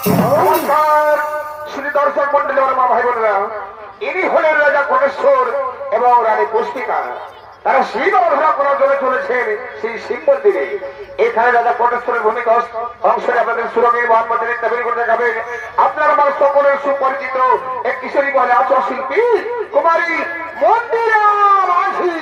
নমস্কার শ্রী দর্শক মন্ডলী আমার মা ভাই বোনেরা, ইনি হলেন রাজা কোটেশ্বর এবং রানী পুষ্পিকা। তারা শিব আরাধনা করার জন্য চলেছেন সেই শিব মন্দিরে। এখানে রাজা কোটেশ্বরের ভূমিকা অংশে আপনাদের সুরঙ্গের মহাত্মাদের দাবি করে দেখাবেন আপনার আমার সকলের সুপরিচিত এক কিশোরী বলে আচর শিল্পী কুমারী মন্দিরা মাঝি।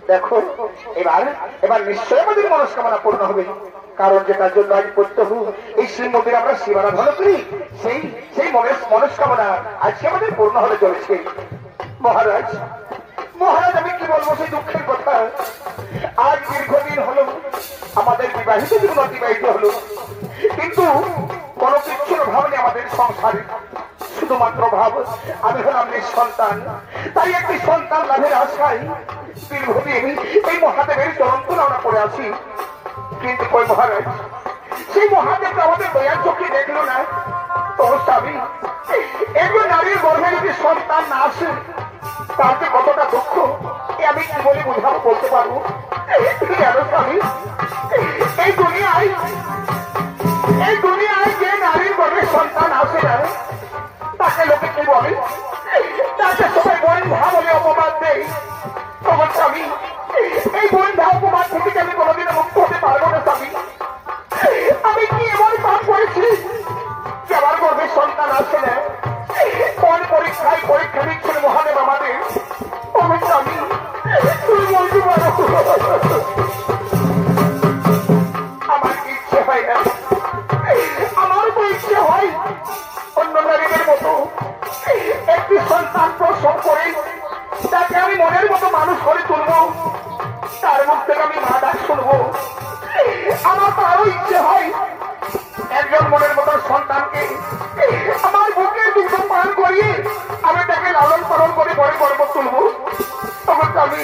দেখো এবার এবার নিশ্চয় আমাদের মনস্কামনা পূর্ণ হবে, কারণ যেটার জন্য আজ প্রত্যহ এই শ্রীমন্দিরে আমরা শিবারাধনা করি সেই সেই মনস্কামনা আজকে আমাদের পূর্ণ হতে চলেছে। মহারাজ মহারাজ আমি কি বলবো সেই দুঃখের কথা, আজ দীর্ঘদিন হলো আমাদের বিবাহিত জীবন অতিবাহিত হলো, কিন্তু কোনো কিচ্ছুর ভাব নেই আমাদের সংসারে, শুধুমাত্র ভাব আমি হলাম নিঃসন্তান। তাই একটি সন্তান লাভের আশায় দীর্ঘদিন এই মহাদেবের চরণ তুলনা করে আছি, কিন্তু কই মহারাজ সেই মহাদেব আমাদের দয়ার চোখে দেখলো না। তো স্বামী একজন নারীর গর্ভে যদি সন্তান না আসে তার যে কতটা দুঃখ আমি কি বলে বোঝাবো বলতে পারবো। স্বামী এই দুনিয়ায় যে নারীর গর্ভে সন্তান আসে না তাকে লোকে কি বলে, তাকে সবাই বন্ধা বলে অপবাদ দেয়। তখন স্বামী এই বন্ধা অপবাদ থেকে আমি কোনোদিনও মুক্ত হতে পারবো না। স্বামী আমি কি এমন কাজ করেছি যে আমার গর্ভে সন্তান আসে না? কোন পরীক্ষায় পরীক্ষা দিচ্ছিল মহাদেব আমাদের। তখন স্বামী তুমি বলতে পারো আমার ইচ্ছে হয় না, আমার তো ইচ্ছে হয় অন্য নারীদের মতো একটি সন্তান প্রসব করে তাকে আমি মনের মতো মানুষ করে তুলবো, তার মুখ থেকে আমি মা ডাক শুনবো। আমার তো আরো ইচ্ছে হয় একজন মনের মতো সন্তানকে আমার বুকে দুগ্ধ পান করিয়ে আমি তাকে লালন পালন করে বড় গর্ব তুলবো। তখন আমি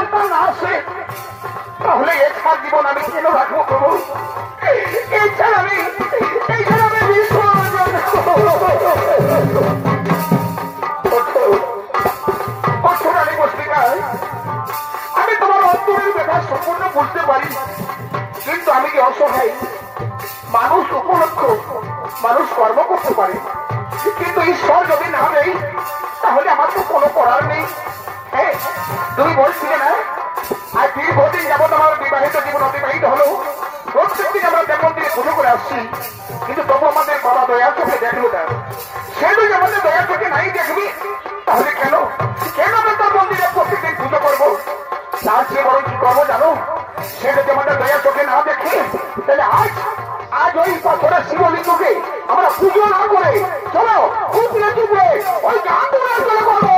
সন্তান না আসে তাহলে এছাড়া জীবন আমি কেন রাখবো প্রভু? এছাড়া আমি বিসর্জন রানী পুষ্পিকা, আমি তোমার অন্তরের ব্যাপার সম্পূর্ণ বুঝতে পারি, কিন্তু আমি কি অসহায়? মানুষ উপলক্ষ, মানুষ কর্ম করতে পারে, কিন্তু ঈশ্বর যদি না নেই তাহলে আমার তো কোনো করার নেই। হ্যাঁ, তুমি বলছিলে না আর দীর্ঘদিন যাবৎ আমার বিবাহিত জীবন অতিবাহিত হলো, প্রত্যেকদিন আমরা তেমন দিয়ে পুজো করে আসছি, কিন্তু তবু আমাদের বাবা দয়ার চোখে দেখলো না। সে যদি আমাদের দয়ার চোখে নাই দেখবি তাহলে কেন আমরা তার মন্দিরে প্রত্যেকদিন পুজো করবো? তার চেয়ে বরং কি করবো জানো? সে যদি আমাদের দয়ার চোখে না দেখে তাহলে আজ ওই পাথরের শিবলিঙ্গকে আমরা পুজো না করে চলো উপরে চুপড়ে ওই আন্দোলন করে করবো।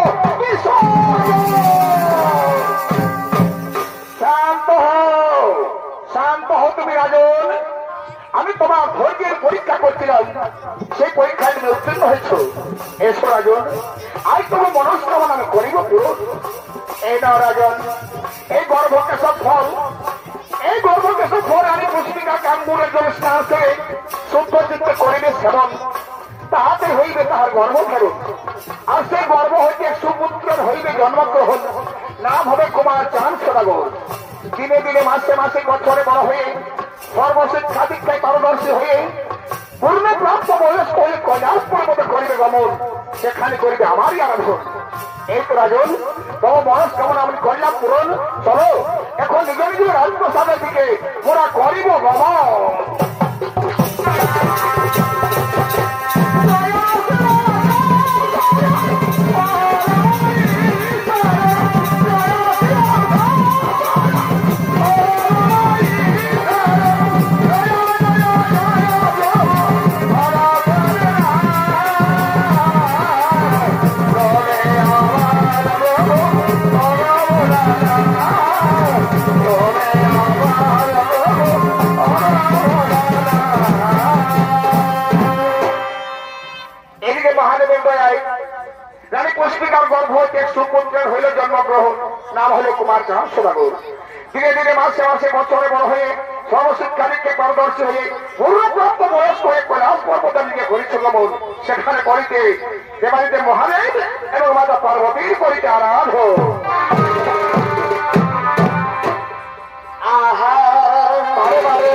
শান্ত হও তুমি রাজন। আমি তোমার ধৈর্যের পরীক্ষা করছিলাম, সেই পরীক্ষায় তুমি উত্তীর্ণ হয়েছ। এসো রাজন, আজ তোমার মনস্কামনা আমি করিব পুরো। এই নাও রাজন, এই গর্ভকে সব ফল, এই গর্ভকে সব ফল আমি পুষ্পিকা কামগুণের জন্য স্নান করে শুদ্ধ চিত্তে করিবে সেবন, তাহাতে হইবে তাহার গর্ভ ফেরত। আর সেই গর্ভ হইতে সুপুত্রের হইবে জন্মগ্রহণ, নাম হবে কুমার চাঁদ সদাগর। দিনে দিনে মাসে মাসে বছরে বড় হয়ে সর্বশিক্ষা দীক্ষায় পারদর্শী হয়ে পূর্ণপ্রাপ্ত বয়স্ক হয়ে কৈলাসপুরের মতো করিবে গমন, সেখানে করিবে আমারই আরাধন। এই তো রাজন, তবে মনস্কামনা আমি করলাম পূরণ। চলো এখন নিজ নিজ রাজপ্রসাদের দিকে ওরা করিব গমন। রানী পুষ্পিকার গর্ভ হইতে সুপুত্রের হইল জন্মগ্রহণ, নাম হইল কুমার চাঁদ সদাগর। ধীরে ধীরে মাসে মাসে বছরে বড় হয়ে সর্বশিক্ষা দিকে পারদর্শী হয়ে পূর্ণপ্রাপ্ত বয়স্ক হয়ে কৈলাস পর্বতের দিকে করিছে গমন, সেখানে করিতে দেবাদিদেব মহাদেব এবং মাতা পার্বতীর করিতে আরাধন। আহা বারে বারে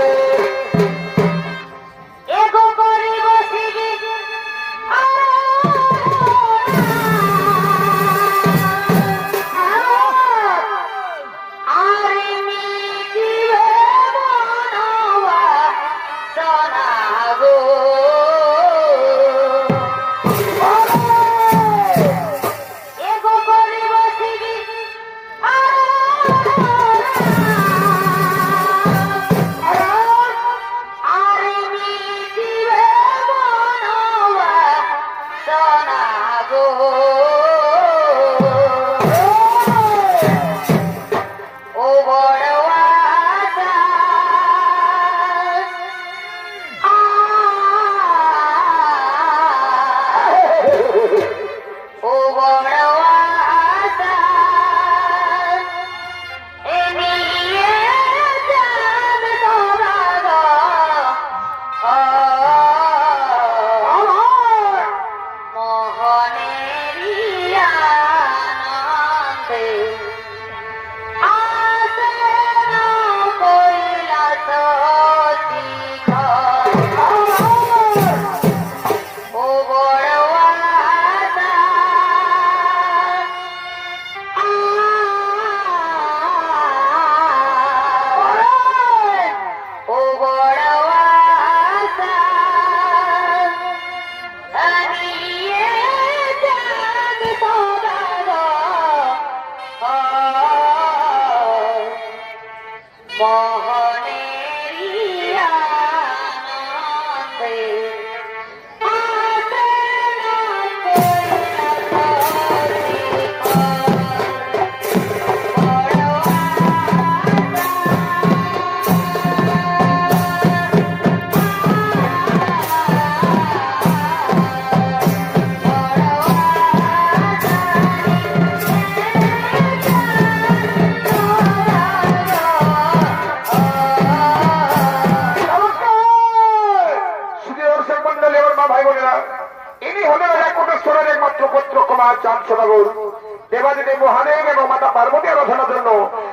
ভগবতী আরাধনার জন্য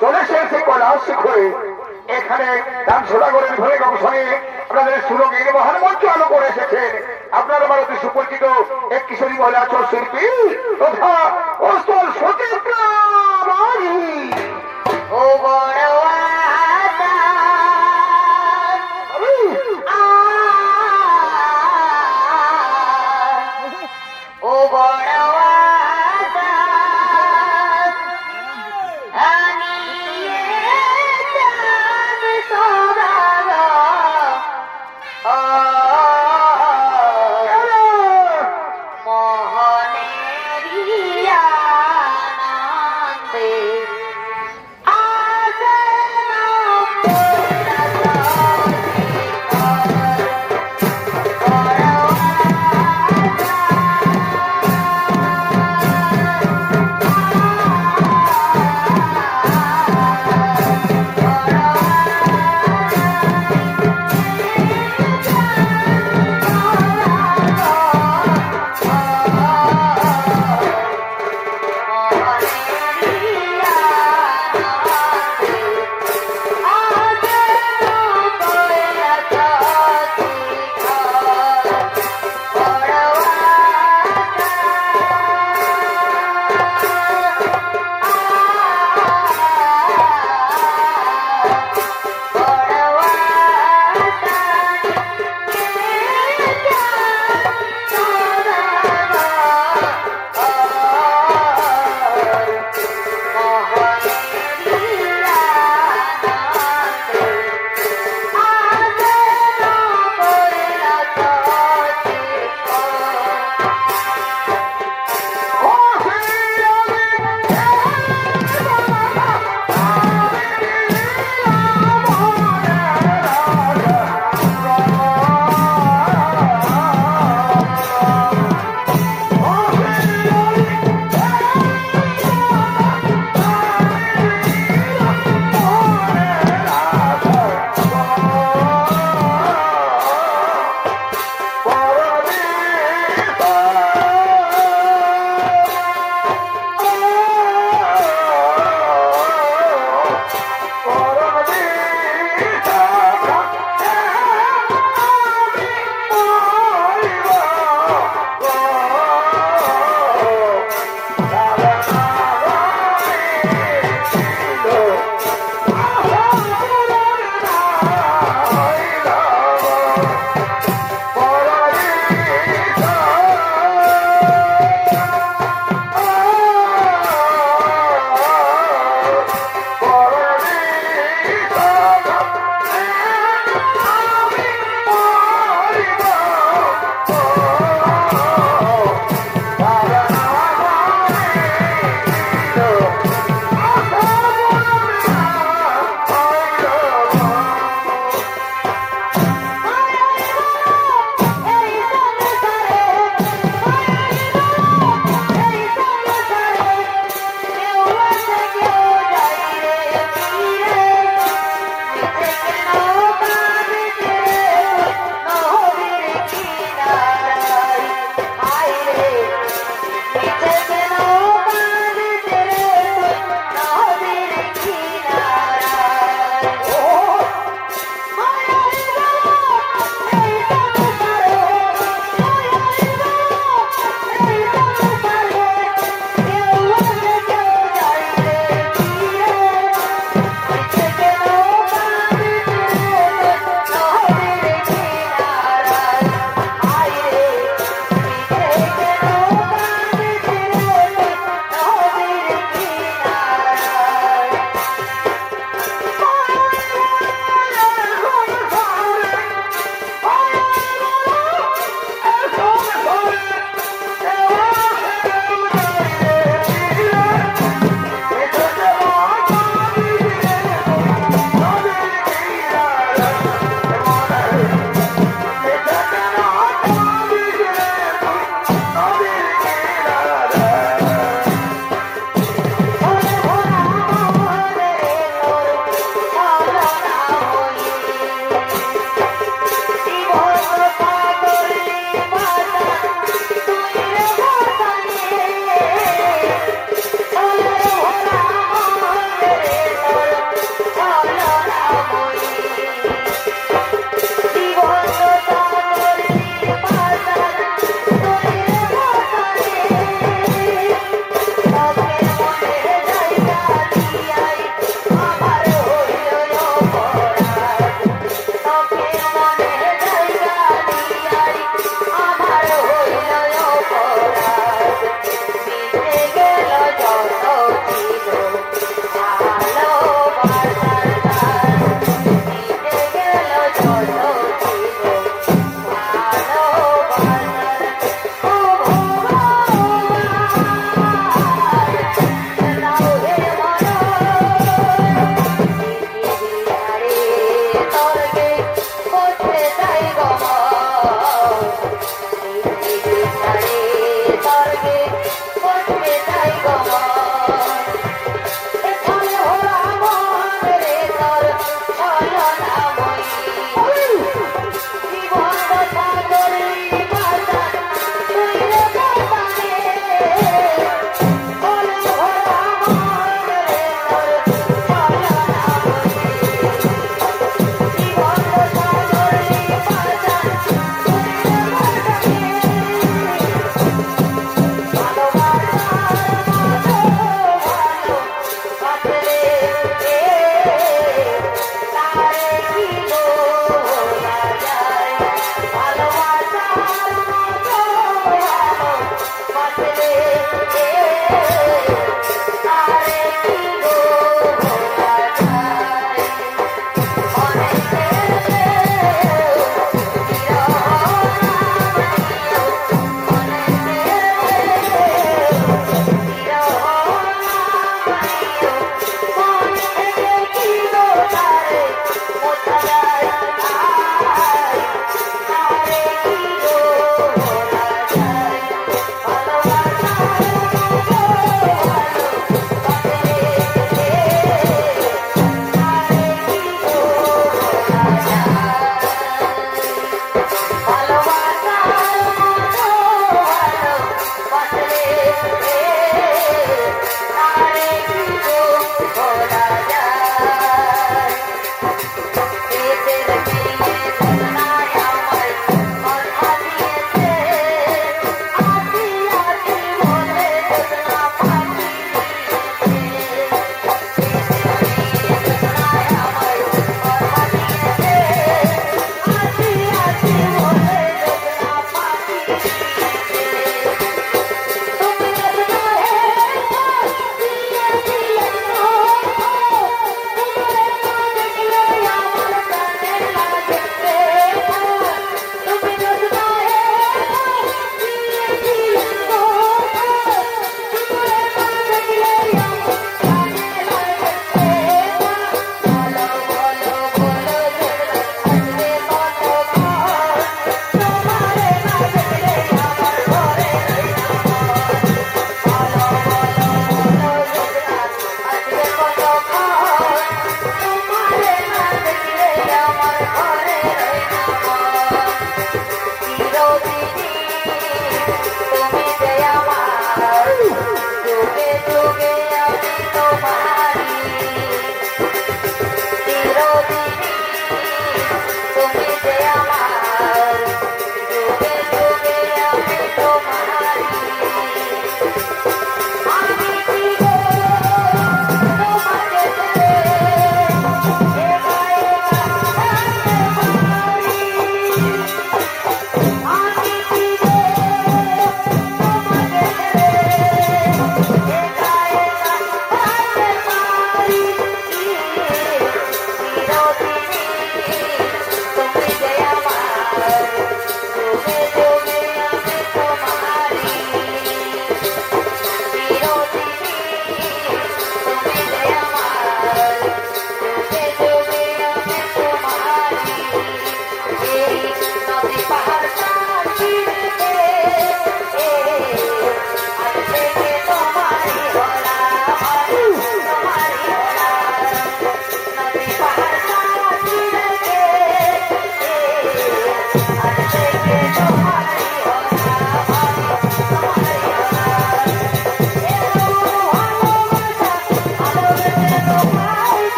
চলে এসেছে কৈলাস শিখরে। এখানে দান সদাগরের ঘরে গবেষণে আপনাদের সুরঙ্গের মহান মঞ্চ আলো করে এসেছেন আপনার আমার অতি সুপরিচিত এক কিশোরী মহিলা শিল্পী তথা অস্তল সচিত্রা মাঝি। ও বড় ও বড়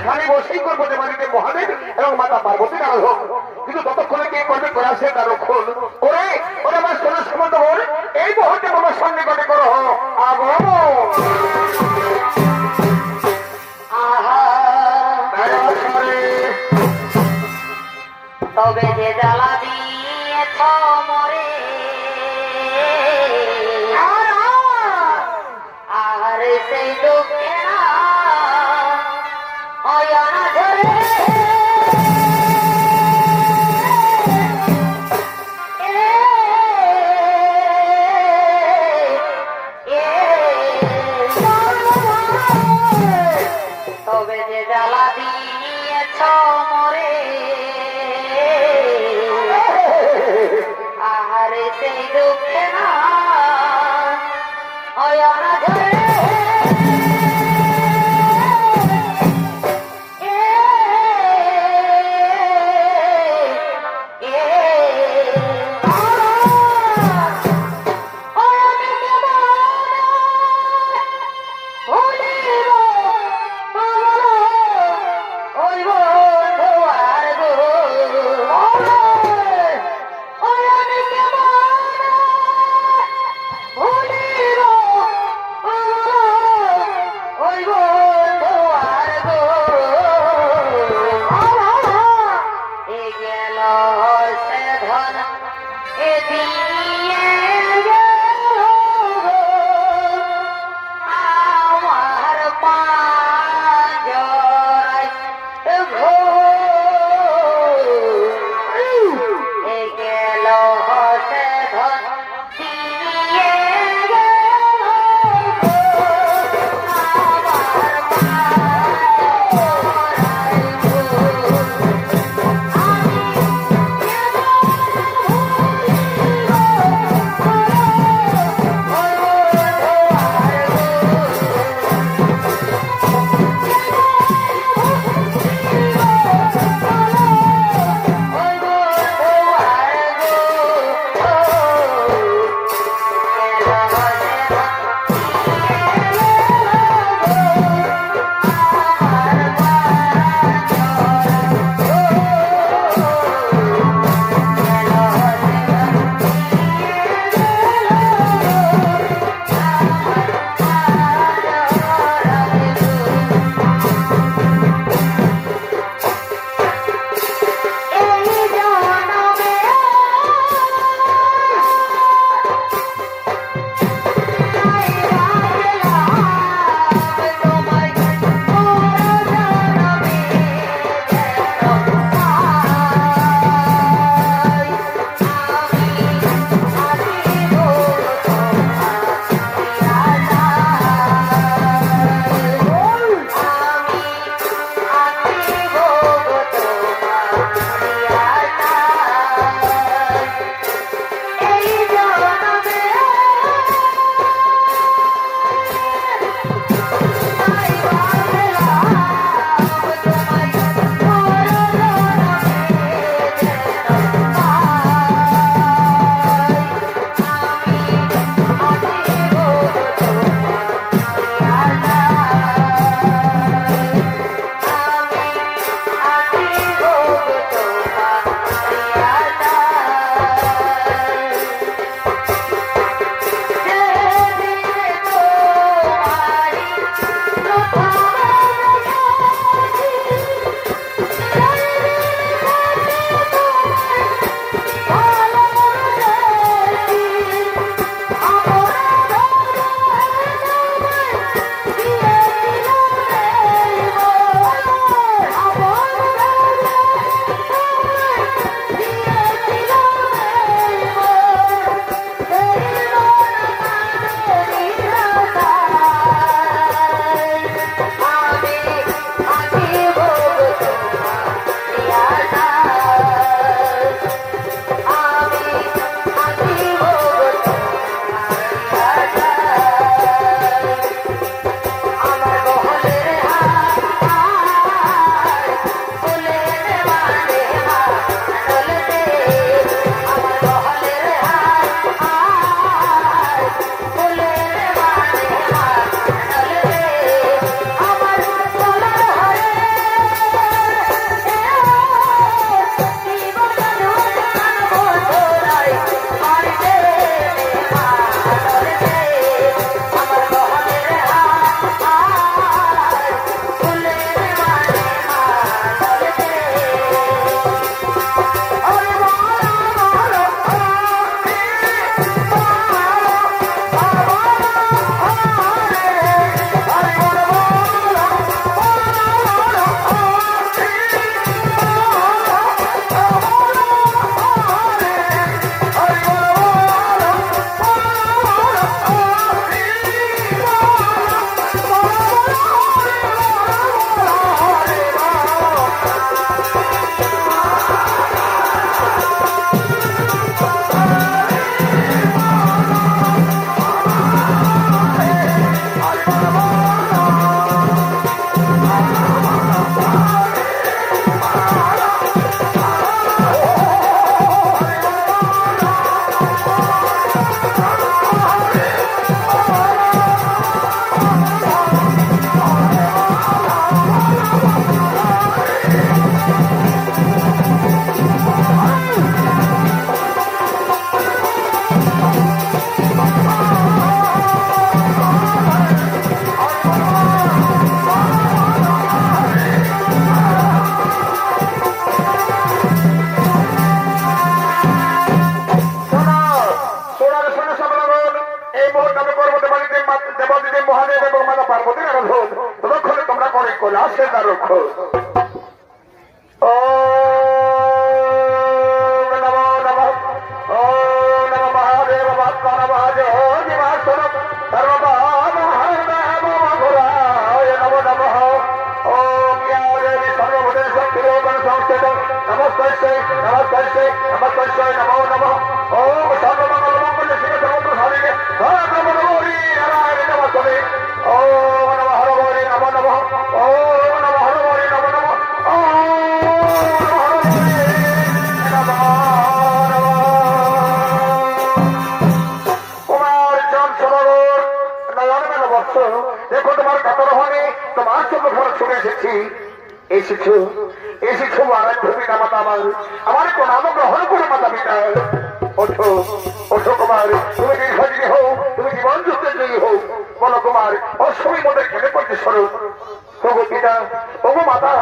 এখানে বসেই করবো দেবাদিতে মহাদেব এবং মাতা পার্বতীর আরাধন। কিন্তু ততক্ষণে কে করবে প্রয়াসে তার রক্ষণ। ওরে ওরে আমার সোনার সমন্ত বল, এই মুহূর্তে আমার সন্নিকটে করো আগমন। আহা তবে যে জ্বালা দিয়েছ মরে আর সেই দুঃখে না অয়না ঝরে তবে যে জ্বালা দিয়েছ মরে আহারে সেই দুঃখে না অয়না ঝরে কারক ও নমো নমঃ ও নমঃ মহাদেব ভক্তন মহাদেব দিবাসন সর্বমহাদেব মহাঘোরায় নমো নমঃ ওম ইয়া দেবী সর্বভূতে শক্তিরূপণ সংস্থিত নমস্কারস্যৈ নমস্কারস্যৈ নমস্কারস্যৈ নমো নমঃ ওম সর্বমঙ্গল মঙ্গল শিবে সর্বপ্রসাদিকে সর্বমঙ্গলী নারায়ণে নমস্তে ওম নমঃ হরহরি নমো নমঃ ওম নমঃ হরহরি নমো নমঃ দেখো তোমার কাতর হনে তোমার জন্য ঘরে ছুটে এসেছি এসেছো এসেছো আরাধ্য পিতা মাতা আমার প্রণাম গ্রহণ করে মাতা পিতা ওঠো ওঠো কুমার তুমি দীর্ঘজীবী হও তুমি জীবন যুদ্ধে জয়ী হও বলো কুমার অসময় মধ্যে খেলে পড়তে স্মরণ ওগো পিতা ওগো মাতা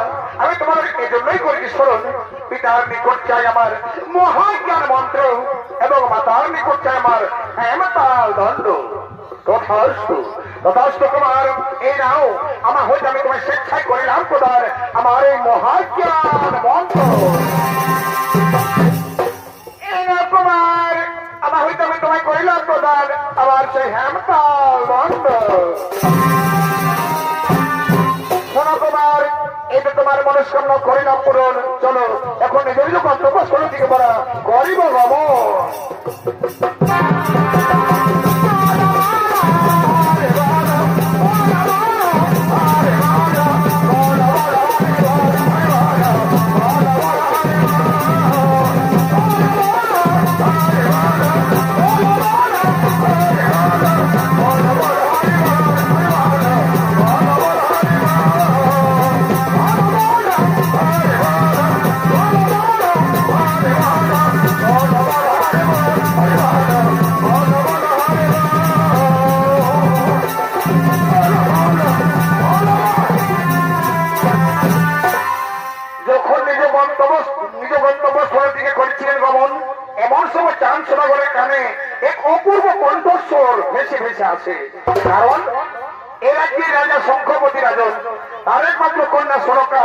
আমি তোমার এই জন্যই করেছি স্মরণ পিতার নিকট চাই আমার মহাজ্ঞান মন্ত্র এবং মাতার নিকট চাই আমার হেমতাল দণ্ড তথাস্তু তথাস্তু কুমার এই নাও আমার হয়তো আমি তোমার স্বেচ্ছায় করিলাম প্রদান আমার এই মহাজ্ঞান মন্ত্র এই নাও কুমার আমার হয়তো আমি তোমায় করিলাম প্রদান আমার সেই হেমতাল দণ্ড শোনো কুমার এটা তোমার মনস্কামনা করিলাম পূরণ চলো এখন নিজের যে কর্তব্য শোনো দিকে বলা করিব ভ্রমণ আছে কারণ এ রাজ্যের রাজা শঙ্খপতি রাজন তার একমাত্র কন্যা সরকা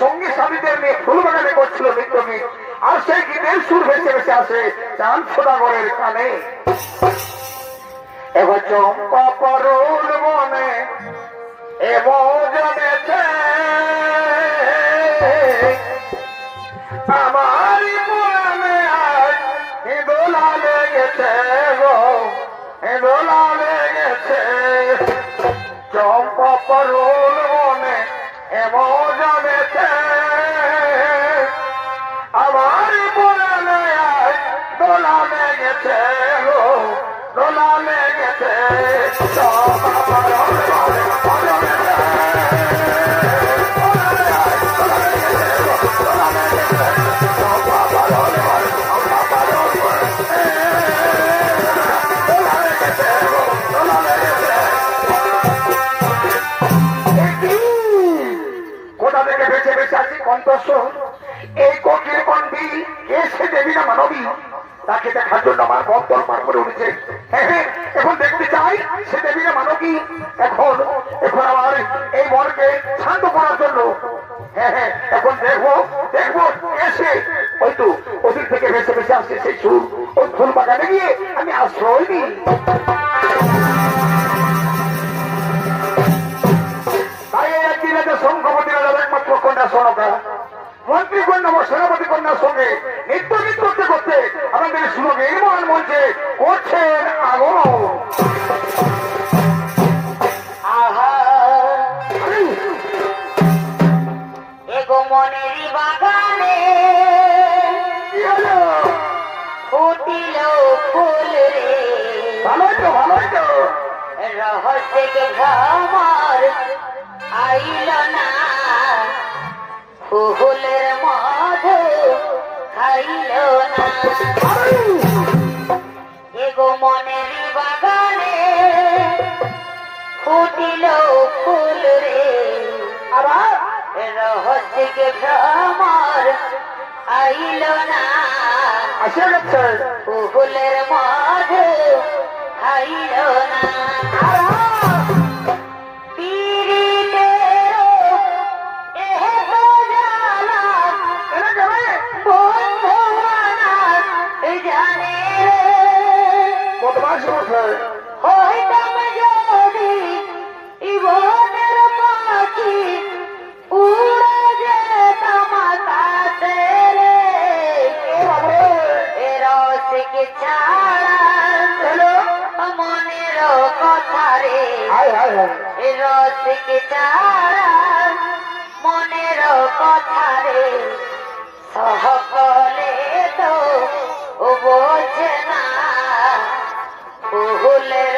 সঙ্গী স্বামীদের নিয়ে ফুলবাগানে করছিল নৃত্যগীত আর সেই গীতের সুর ভেসে ভেসে আসে চাঁদ সদাগরের কানে এবার চম্পা পরুল মনে জমেছে আমার মনে আজ দোলা লেগেছে গো দোলা লেগেছে চম্পা পরুল মনে জমেছে আমার মনে আজ দোলা লেগেছে গো দোলা লেগেছে চম্পা পরুল মনে এই কোকিল কণ্ঠী কে সে দেবী না মানবী তাকে দেখার জন্য আমার মন তরপার করে উঠেছে এখন দেখতে চাই সে দেবী না মানবী এখন এখন আমার এই মনকে শান্ত করার জন্য এখন দেখবো দেখবো এসে ওই তো ওদিক থেকে ভেসে ভেসে আসছে সেই সুর ওই ফুল বাগানে গিয়ে আমি আশ্রয় নিই তাই একদিন রাজা শঙ্খপতি রাজার একমাত্র কন্যা সনকা মন্ত্রী কন্যা ও সেনাপতি কন্যার সঙ্গে নৃত্য গীত করতে করতে আমাদের সুযোগ এই মহান মঞ্চে করছেন আগমন মনের বাগানে ফুটিল ফুল রে ভালোই তো ভালোই তো রহস্য ভ্রমর আইল না ফুলের মধু খাইল না এগো মনের বাগানে ফুটিল ফুল রে আবার রহস্য ভ্রমর আইল না আসে গেছে ফুলের মধু খাইল না জানে বদমাস বটে। হইতাম যদি ইবনের পাখি উড়ে যেতাম আকাশে রে এ রসিক ছাড়া মনের কথা রে হায় হায় হায়। এ রসিক ছাড়া মনের কথা রে সকলে তো বোঝে না ফুলের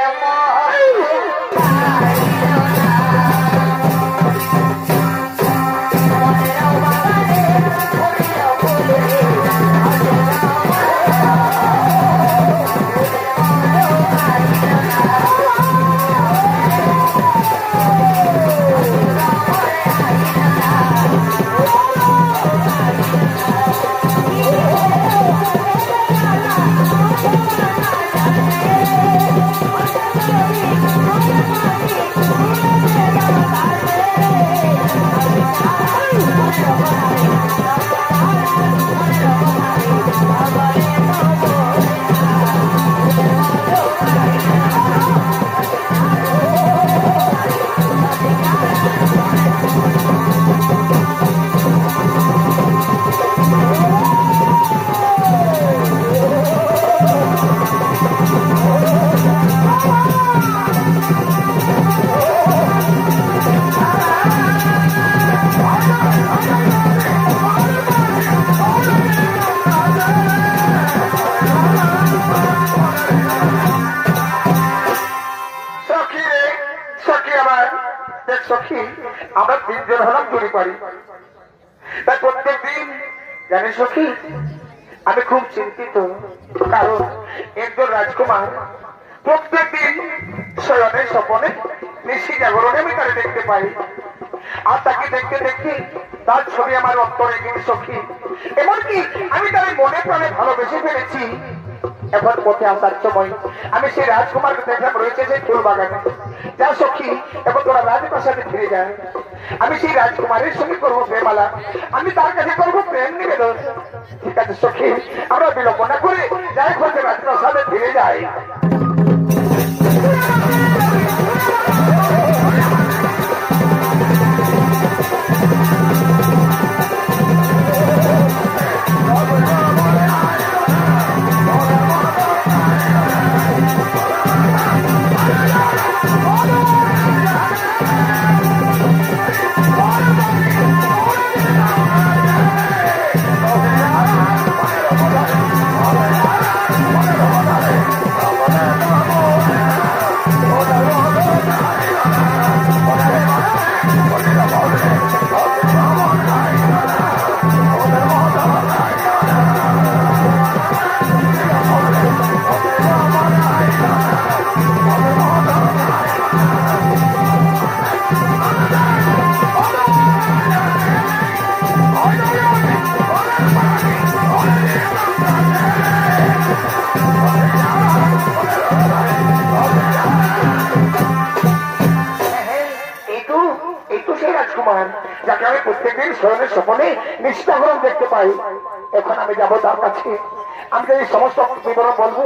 সখী আমরা তিনজন হলাম চুরি পারি তাই প্রত্যেক দিন জানিস সখী আমি খুব চিন্তিত কারণ একজন রাজকুমার প্রত্যেক দিন শয়নে স্বপনে নিশি জাগরণে আমি তাকে দেখতে পাই আর তাকে দেখতে দেখতে তার ছবি আমার অন্তরে গেছে সখী এমনকি আমি তার মনে প্রাণে ভালোবেসে ফেলেছি এখন পথে আসার সময় আমি সেই রাজকুমারকে দেখলাম রয়েছে সেই ফুল বাগানে যা সখী এখন তোরা রাজপ্রাসাদে ফিরে যায় আমি সেই রাজকুমারের সঙ্গে করবো প্রেমালা আমি তার কাছে করবো প্রেম নিবেদন ঠিক আছে সখী আমরা বিলম্ব না করে যাই খোঁজে রাজপ্রাসাদে ফিরে যাই যাকে আমি প্রত্যেকদিন স্বয়নের স্বপনে নিষ্ঠাগ্রহণ দেখতে পাই এখন আমি যাবো তার কাছে আমি যদি সমস্ত বিবরণ বলবো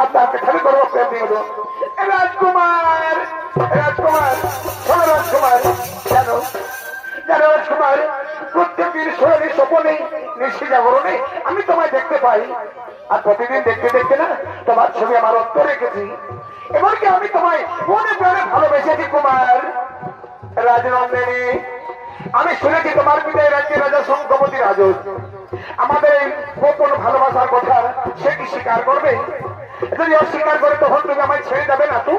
আর তার কাছে করবো প্রেম নিবেদন রাজকুমার রাজকুমার শোনো রাজকুমার জানো জানো রাজকুমার প্রত্যেকদিন স্বয়নের স্বপনে নিশি জাগরণে আমি তোমায় দেখতে পাই আর প্রতিদিন দেখতে দেখতে না তোমার ছবি আমার অন্তরে রেখেছি এমনকি আমি তোমায় মনে প্রাণে ভালোবেসেছি কুমার রাজনন্দিনী আমি শুনেছি তোমার পিতা রাজ্যের রাজা শঙ্কপতি রাজস আমাদের এই গোপন ভালোবাসার কথা সে কি স্বীকার করবে যদি অস্বীকার করে তখন তুমি আমায় ছেড়ে যাবে না তো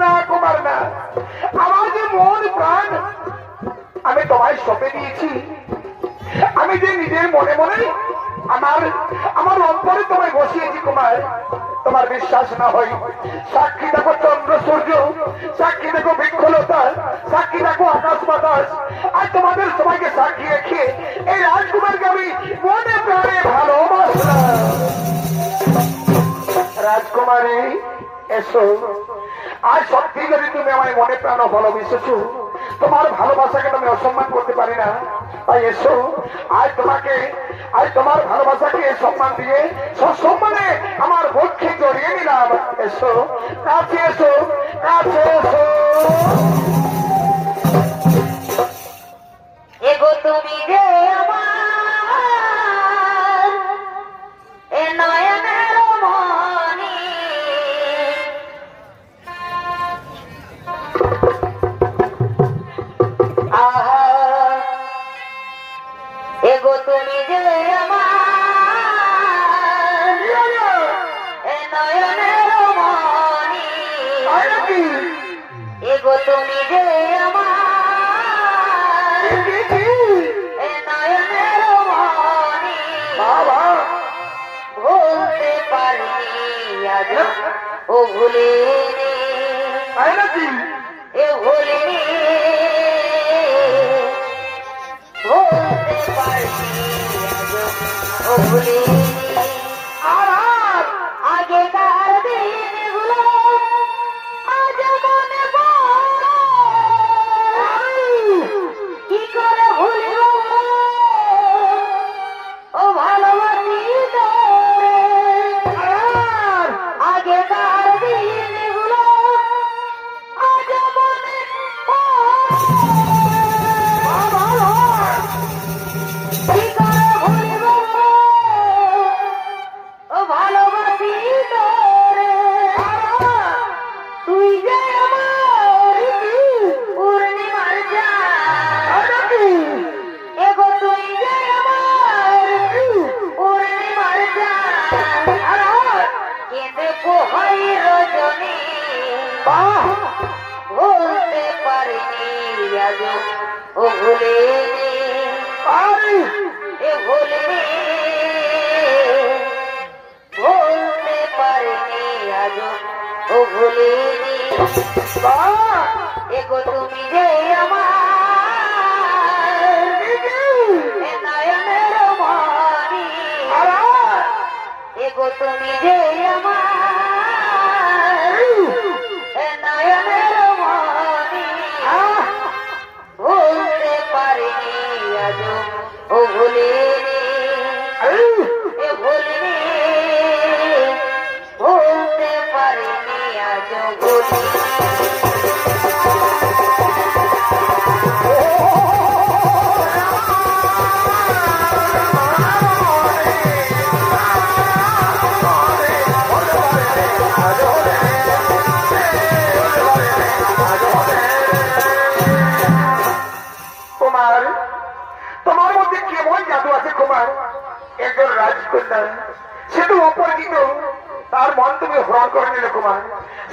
না কুমার না আমার যে মন প্রাণ আমি তোমায় সঁপে দিয়েছি আমি যে নিজের মনে মনে আমার অন্তরে তোমায় বসিয়েছি কুমার তোমার বিশ্বাস না হয় সাক্ষী দেখো চন্দ্র সূর্য সাক্ষী দেখো বৃক্ষলতা সাক্ষী দেখো আকাশ বাতাস আর তোমাদের সবাইকে সাক্ষী রেখে এই রাজকুমারকে আমি মনে প্রাণে ভালোবাসলাম রাজকুমারী এসো আজ সত্যি যদি তুমি আমায় মনে প্রাণ ভালোবেসেছো তোমার ভালোবাসাকে তুমি অসম্মান করতে পারি না। তাই এসো, আজ তোমার ভালোবাসাকে সম্মান দিয়ে সসম্মানে আমার বক্ষে জড়িয়ে নিলাম। এসো, কাছে এসো, কাছে এসো। এগো তুমি যে আমার এ নয়নের মনি, আহা এগো তুমি যে আমার এ নয়নের মনি, এগো তুমি যে আমার এ নয়নের মনি, বাবা ভুলতে পারিনি আজ ও ভুলিনি, তাই নাকি? এ ভুলিনি, ভুলতে পারিনি আজ ও ভুলিনি। আর আগেকার দিনগুলো আজ মনে পড়ে, কি করে ভুলব ও ভালোবাসি তোরে। আগেকার দিনগুলো আজ মনে পড়ে, কি করে ভুলব ও ভালোবাসি তোরে। তুই যে আমার পূর্ণিমার চাঁদ, এগো তুই যে আমার পূর্ণিমার চাঁদ, কেঁদে পোহাই রজনী, ভুলতে পারিনি আজ ও ভুলিনি, এ ভুলিনি, ভুলতে পারিনি আজ ও ভুলিনি। এগো তুমি যে আমার এ নয়নের মনি, এগো তুমি যে আমার এ নয়নের মনি, ভুলতে পারিনি আজ ও ভুলিনি, এ ভুলিনি, ভুলতে পারিনি আজ ভুলিনি। কুমার, তোমার মধ্যে কেমন জাদু আছে কুমার? একজন রাজকন্যা, শুধু অপরিচিত, তার মন তুমি হরণ করে নিলে কুমার।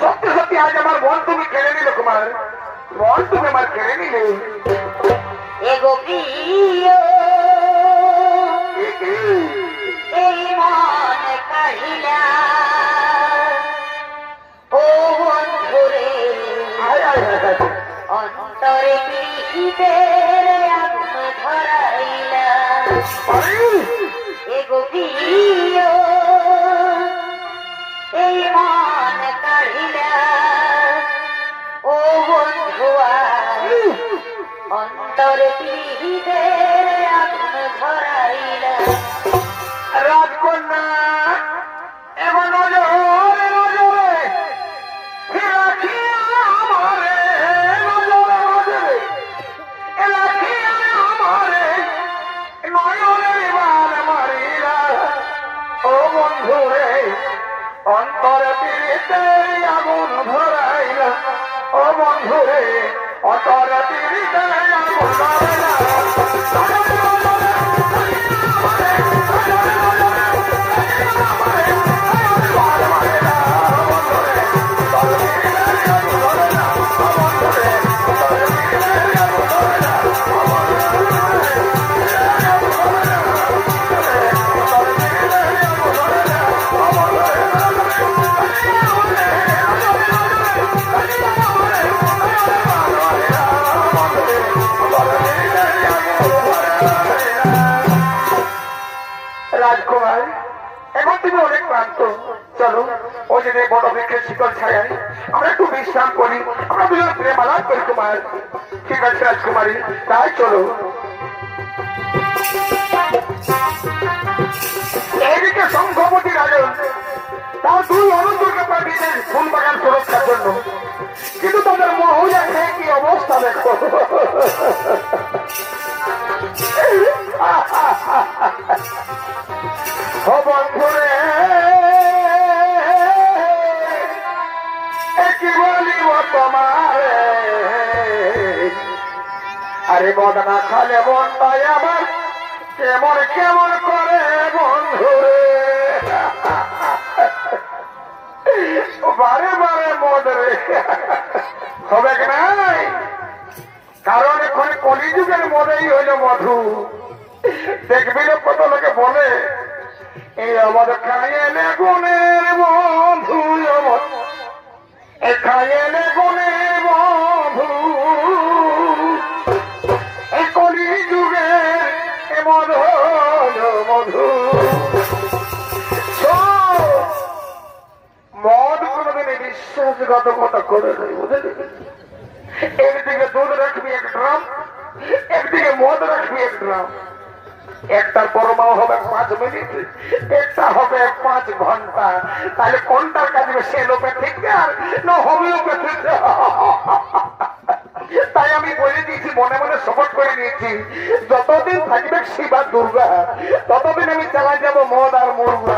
সত্যি সত্যি আজ আমার মন তুমি কেড়ে নিলে কুমার, মন তুমি আমার কেড়ে নিলে। এগো প্রিয় এই মন কাহিলা ও বন্ধুরে, অন্তরে প্রীতির আগুন ধরাইলা। এগো প্রিয় এই মন কাহিলা ও বন্ধুয়া, অন্তরে প্রীতির আগুন ধরাইলা। রাজকন্যা এমন নজরে নজরে রাখিয়া আমারে, নজরে নজরে রাখিয়া আমারে নয়নের বান মারিলা। ও বন্ধু রে, অন্তরে পীড়িতের আগুন ধরাইলা। ও বন্ধু রে, অন্তরে পীড়িতের আগুন ধরাইলা। এখন তুমি অনেক ক্লান্ত, চলো ওই যে বড় বৃক্ষের শিকল ছায় আমরা একটু বিশ্রাম করি, আমরা দুজন প্রেম আলাপ করি তোমার। ঠিক আছে রাজকুমারী, তাই চলো। এইদিকে শঙ্খপতি রাজন তার দুই অনুচরকে পাঠিয়েছেন ফুল বাগান সুরক্ষার জন্য, কিন্তু তাদের মহিলা খেয়ে কি অবস্থা দেখো। বন্ধুরে কি বলিব তোমার, আরে মদ না খালে মনটাই আমার কেমন কেমন করে বন্ধুরে। বারে বারে মদ রে হবে নাই, কারণ এখন কলিযুগের মদেই হইল মধু। দেখবি না কত লোকে বলে এই অমদ খাইলে গুণের বন্ধু, অমদ খাইলে গুণের বন্ধু, এই কলিযুগের মধ মধু। মদ কোনদিন বিশ্বাসঘাতকতা করে নাই, বুঝলি? একদিকে দুধ রাখবি 1 ড্রাম, একদিকে মদ রাখবি 1 ড্রাম। একটার পরমাও হবে 5 মিনিট, একটা হবে 5 ঘন্টা। তাহলে কোনটার কাজ বেশি, এলোপ্যাথিক না হোমিওপ্যাথিক? তাই আমি বলে দিয়েছি, মনে মনে শপথ করে নিয়েছি, যতদিন থাকবে শিবা দুর্গা ততদিন আমি চালাই যাবো মদ আর মুরগা।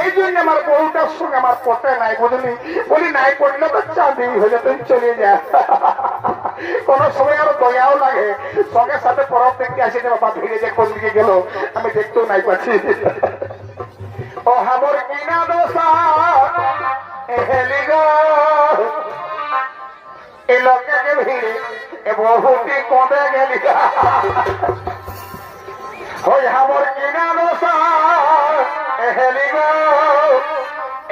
এই জন্য আমার বউটার সঙ্গে আমার পটে নাই, বুঝলি? বলি নাই পড়লে তো চাঁদি হয়ে তুই চলে যা। কোন সময় আরো দয়াও লাগে, সঙ্গে সাথে পরব দেখতে আসি যে বাবা ফিরে যে কোন দিকে গেল আমি দেখতেও নাই পাচ্ছি। ও হামর কিনা দোষা হেলি গো এই লোককে ভিড়ে এ বহুটি কমে গেলি, ওই হামর কিনা দোষা হেলি গো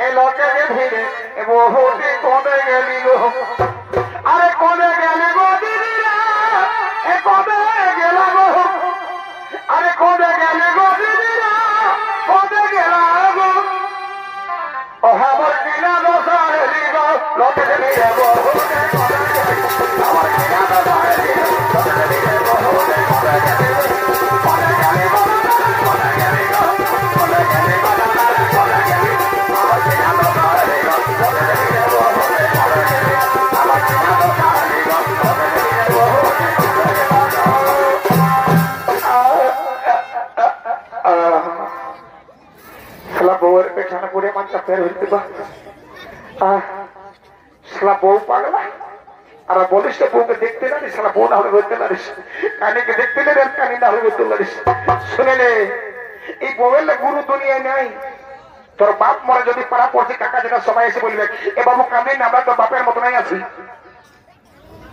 এই লোককে ভিড়ে এ বহুটি কমে গেলি গো। আরে কমে গেলি গো দিদিরা, এ কমে গেল গো, আরে কমে গেলে গো দিদিরা, কমে গেল গো। ও আমার কিনা দোষা হেলি গো লোকে ভিড়ে বহুটি কমে গেলি, আমার কিনা দোষা হেলি গো লোকে ভিড়ে বহুটি কমে গেলি, কমে গেলি গো, কমে গেলি গো, কমে গেলি গো, কমে গেলি, আমার কিনা দোষা হেলি গো লোকে ভিড়ে বহুটি কমে গেলি, আমার কিনা দোষা হেলি গো লোকে ভিড়ে বহুটি কমে গেলি। শালা বউয়ের পেছনে পড়ে মানটা ফের হইতে বা শালা বউ পাগলা। আর বলিস তো বউকে দেখতে পারিস, শালা বউ না হলে বলতে পারিস, কানিকে দেখতে নেই, কানি না হলে বলতে পারিস। শুনে নে, এই বউয়ের গুরু দুনিয়ায় নাই। তোর বাপ মরে যদি পাড়া পড়ছে কাকা যেটা সবাই এসে বলবে এ বাবু কাঁদেন না, আমরা তোর বাপের মতো নাই আছি।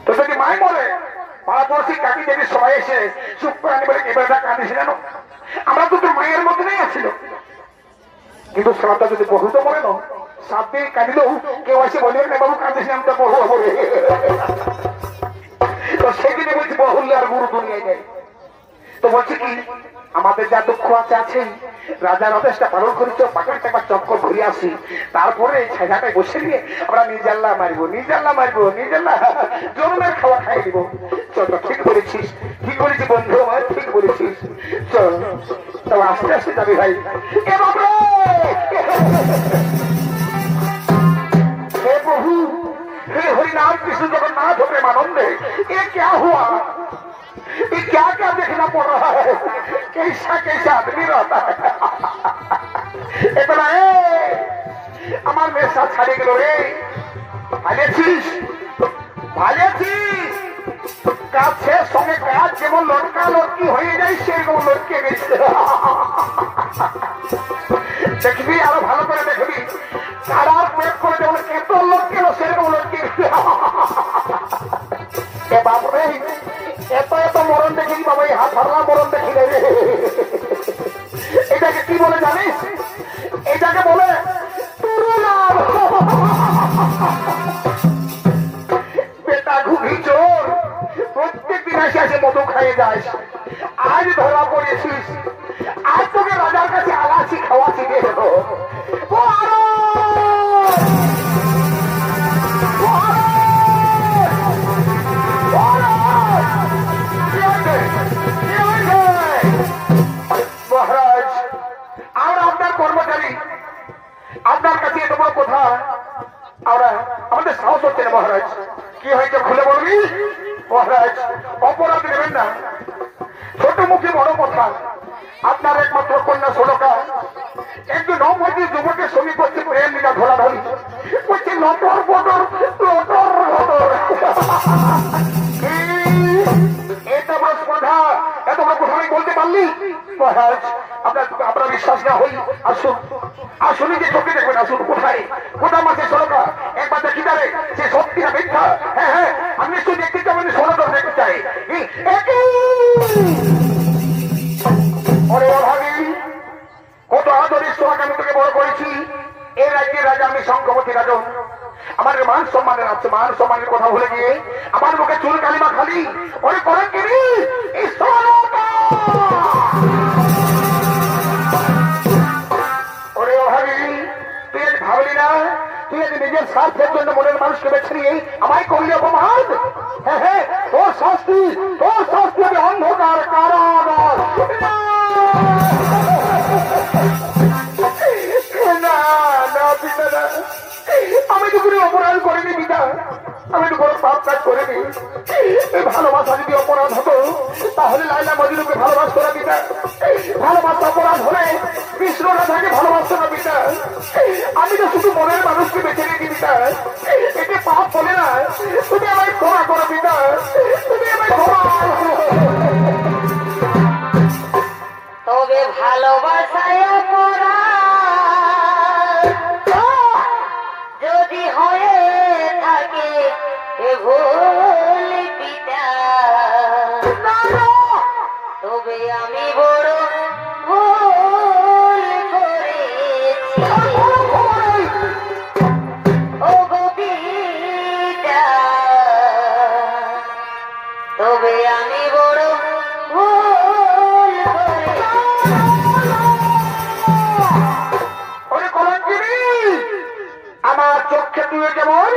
তো যদি মাই মরে পাড়া পড়ছি কাকি যদি সবাই এসে চুপ করে আনি বলে এবার কাঁদিস জানো, আমরা তো তোর মায়ের মতো নাই আছিল। কিন্তু সালাদটা যদি বহু তো মনে নো 7 দিন কাঁদিলেও কেউ এসে বলবে না বাবু কাঁদিস না, আমি তো বহু হবো রে। তো সেদিনে বলছি বহুল্য আর গুরু দুনিয়ায় নেই। তো বলছি কি আমাদের যা দুঃখ আছে আছে, রাজার আদেশটা পালন করি, তো পাকাটা একবার চক্কর ঘুরে আসি, তারপরে ছায়াটায় বসে নিয়ে আমরা নিজেল্লা মারবো, নিজেল্লা মারবো, নিজেল্লা জন্মের খাওয়া খাই দিব। চল, ঠিক বলেছিস, ঠিক বলেছি বন্ধু আমার, ঠিক বলেছিস। চল তবে আস্তে আস্তে যাবি ভাই। এ বাবা हे प्रभु, हे हरिनाम कृष्ण जगन्नाथ प्रेमानंद, ये क्या हुआ? ये क्या क्या देखना पड़ रहा है? कैसा कैसा आदमी रहता है? इतना আমার মেয়ের সাথে ছাড়ে গেল রে। ভালেছিস ভালেছিস, কাছের সঙ্গে কাজ যেমন লটকা লটকি হয়ে যায় সেরকম লটকে গেছে। দেখবি আরো ভালো করে দেখবি, সারার পেট করে যেমন এত লটকে সেরকম লটকে এ বাপরে, এত এত মরণ দেখি বাবা, এই হাত হারলা মরণ দেখি রে। এটাকে কি বলে জানিস? এটাকে বলে বেটা ঘুঘি চোর, প্রত্যেক দিন এসে এসে মধু খাইয়ে যাস, আজ ধরা পড়েছিস। আজ তোকে রাজার কাছে আলাসি খাওয়াছি রে মহারাজ, আমরা আপনার কর্মচারী, আপনার কাছে এত বড় কথা আমরা আমাদের সাহস হচ্ছে না। মহারাজ, কি হয়েছে খুলে বলবি? মহারাজ, অপরাধ নেবেন না, ছোট মুখে বড় কথা। আপনার একমাত্র কন্যা সোলকা একটু নবতী যুবকের সঙ্গে করছে প্রেম বিনা ধরাধরি করছে, লটর পটর লটর লটর। এত বড় স্পর্ধা, এত বড় কথা আমি বলতে পারলি? মহারাজ, আপনার বিশ্বাস না হই আসুন, আসুন যে চোখে দেখবেন, আসুন। কোথায় কোথা মাসে সোলকা একবার দেখি তারে, সে সত্যি না মিথ্যা? হ্যাঁ হ্যাঁ, আমি নিশ্চয় দেখতে চাই, আমি সোলকা দেখতে চাই। ওরে অভাবী, কত আদরের সোহাগ আমি তোকে বড় করেছি। এই রাজ্যের রাজা আমি, শঙ্খবতী রাজন। আমার মান সম্মানের আছে, মান সম্মানের কথা ভুলে গিয়ে আমার মুখে চুল কালিমা খালি। ওরে করেন কি ওরে অভাবী, তুই আজ ভাবলি না তুই আজ নিজের স্বার্থের জন্য মনের মানুষকে বেছে নিয়ে আমায় করলি অপমান? হ্যাঁ হ্যাঁ, তোর শাস্তি আমি অন্ধকার কারাগার। না না পিতা না, আমি তো কোনো অপরাধ করিনি পিতা, আমি তো কোনো পাপ কাজ করিনি। ভালোবাসা যদি অপরাধ হতো তাহলে লাইলা মজনুকে ভালোবাসতো না পিতা। ভালোবাসা অপরাধ হলে কৃষ্ণ রাধাকে ভালোবাসতো না পিতা। আমি তো শুধু মনের মানুষকে বেছে রেখি পিতা, একে পাপ বলে না। তুমি আমায় ক্ষমা করো পিতা, তুমি আমায় ক্ষমা। তবে ভালোবাসায় যদি হয়ে থাকে এ ভুল পিতা, তবে আমি বড় ভুল করেছি ও গো পিতা, তবে আমি বড় ভুল করেছি। ওরে কলঙ্কিনী, আমার চোখে তুই যেমন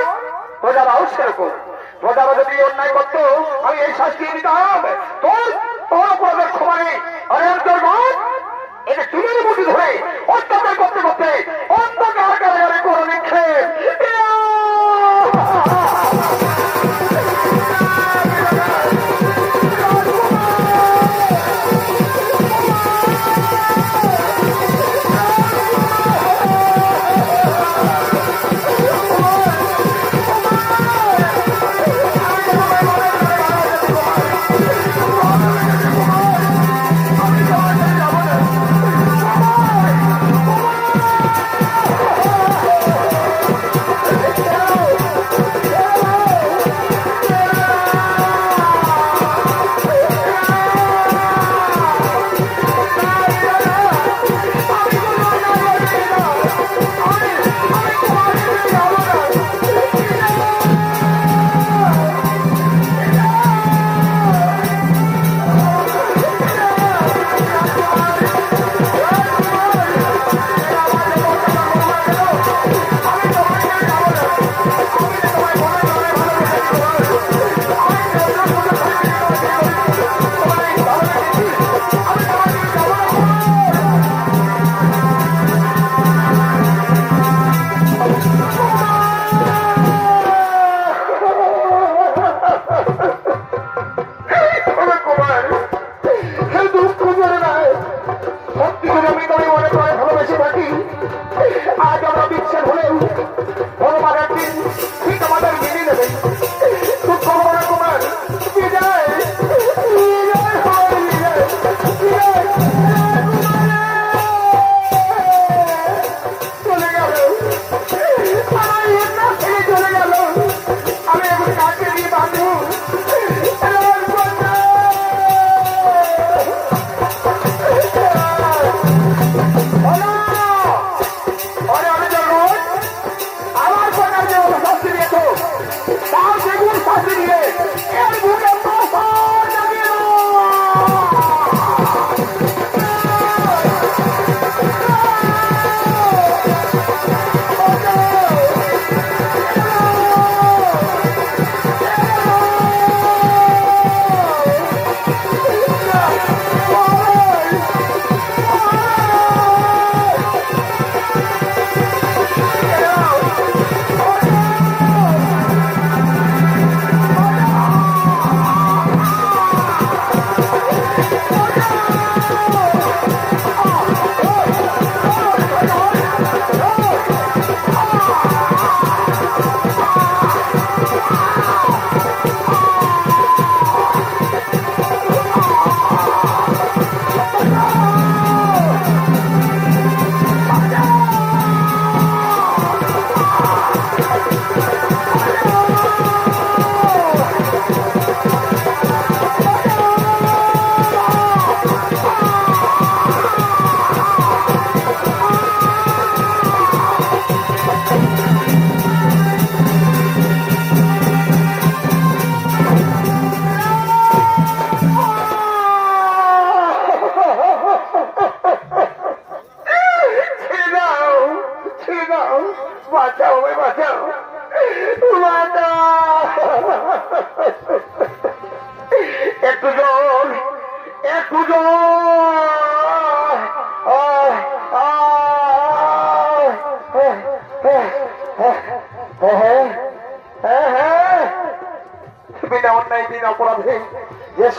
প্রজারাও সেরকম। প্রজারা যদি অন্যায় করতো আমি এই শাস্তি দিতাম। তোর তোর অপরাধের ক্ষমা নেই। আরে অন্তর্গত, এটা চুলের মুঠি ধরে অত্যাচার করতে করতে অন্ধকার কারাগারে করে নিক্ষেপ।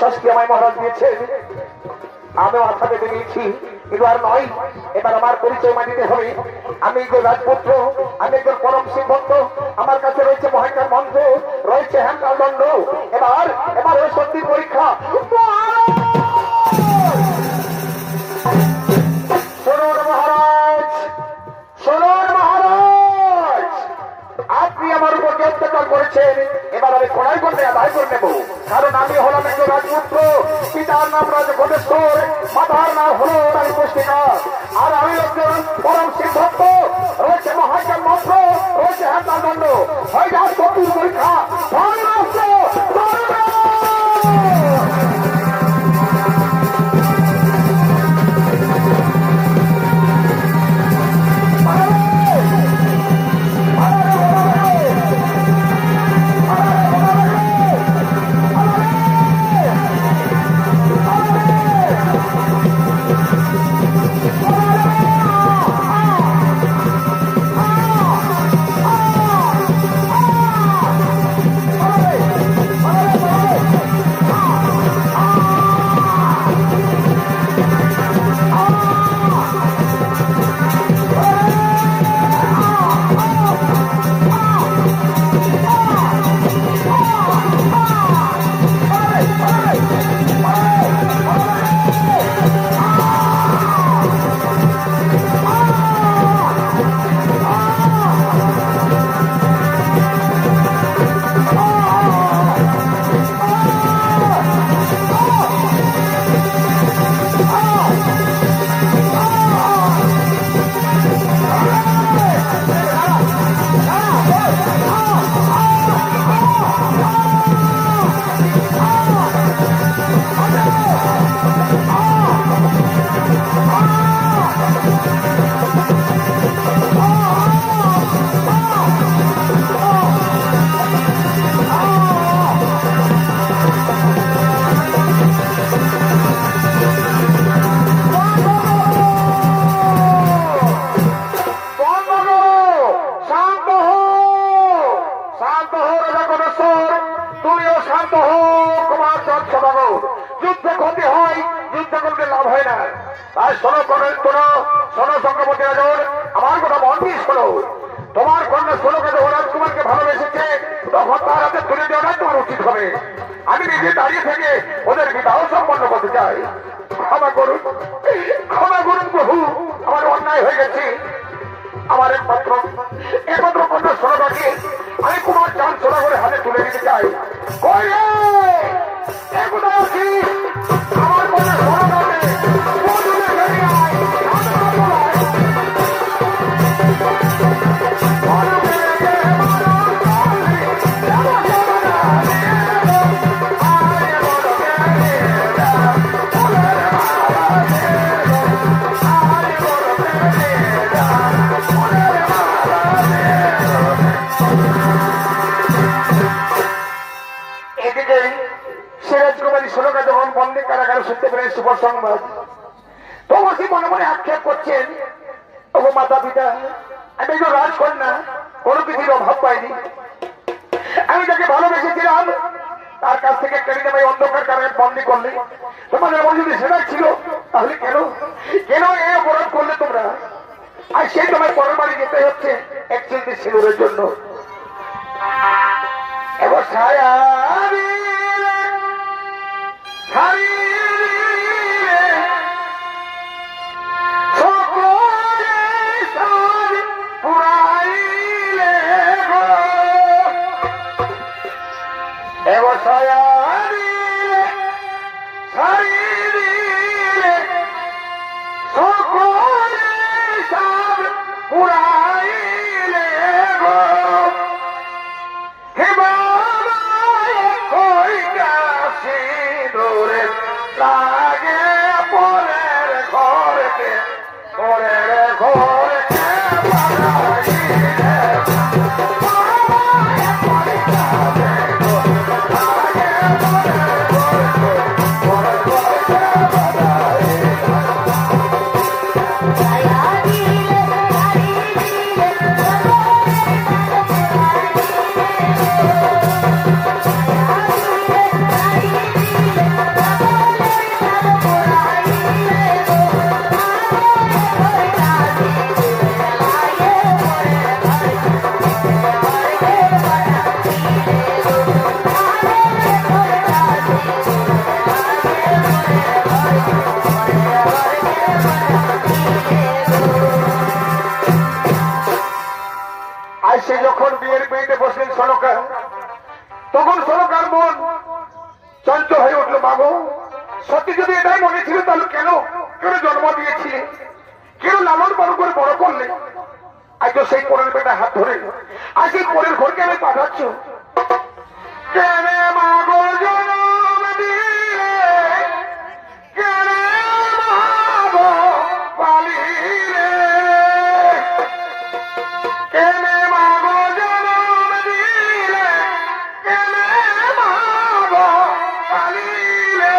শাস্তি আমায় মহারাজ দিয়েছেন, আমি মাথা পেতে নিয়েছি, কিন্তু আর নয়। এবার আমার পরিচয় দিতে হবে। আমি একজন রাজপুত্র, আমি একজন পরম সিদ্ধন্ত, আমার কাছে রয়েছে মহাকার মন্ত্র, রয়েছে হ্যান্ডাল দণ্ড। এবার এবার ওই সত্যির পরীক্ষা। শুনুন মহারাজ, শুনুন মহারাজ, আপনি আমার উপর যে অত্যাচার করেছেন, এবার আমি কড়াই করলে আদায় করে নেব। কারণ আমি হলাম একজন রাজপুত্র, পিতার নাম রাজ ঘটেশ্বর, মাতার নাম হল রানী পুষ্টিকা, আর আমি একজন পরম সিদ্ধান্ত, রয়েছে মহাজ্ঞান মন্ত্র, রয়েছে হ্যান্ডাল দণ্ড। হয়ে যার চতুর পরীক্ষা। যুদ্ধে ক্ষতি হয়, যুদ্ধ করতে লাভ হয় না। তাই শোনো চক্রবর্তী রাজন, আমার কথা মন দিয়ে শোনো। তোমার কন্যা ষোলকে যখন রাজকুমারকে ভালোবেসেছে, তখন তার হাতে তুলে দেওয়াটাই তোমার উচিত হবে। আমি নিজে দাঁড়িয়ে থেকে ওদের বিবাহ সম্পন্ন করতে চাই। ক্ষমা করুন, ক্ষমা করুন প্রভু, আমার অন্যায় হয়ে গেছে। আমার একমাত্র কন্যা ষোলটাকে আমি কুমার চাঁদ সোনা করে হাতে তুলে দিতে চাই। আমার কন্যা ষোলটাকে ষোলটা যখন বন্দী কারাগারে শুনতে পেরে সুপার সংবাদ, তখন কি মনে মনে আক্ষেপ করছেন, ও মাতা পিতা, আমি একজন রাজকন্যা, কোনো কিছুর অভাব পাইনি। আমি যাকে ভালোবেসেছিলাম তার কাছ থেকে কেড়ে নেবে অন্ধকার কারাগারে বন্দী করলে। তোমাদের মনে যদি সেটাই ছিল, তাহলে কেন কেন এই অপরাধ করলে তোমরা? আর সেই তোমার পরের বাড়ি যেতে হচ্ছে এক চিন্তি সিঁদুরের জন্য। এবার ছায়া সে যখন বিয়ের পিড়িতে বসলেন সনকা, তখন সনকার মন চঞ্চল হয়ে উঠলো। বাবু, সত্যি যদি এটাই মনে ছিল তাহলে কেন কেন জন্ম দিয়েছিলে, কেন লালন পালন করে বড় করলে? আজ তো সেই পরের বেটা হাত ধরে আজ সেই পরের ঘরকে আমি পাঠাচ্ছ। কেন মাগো জনম দিলে, কেন মাগো পালিলে, কেন মাগো জনম দিলে, কেন মাগো পালিলে,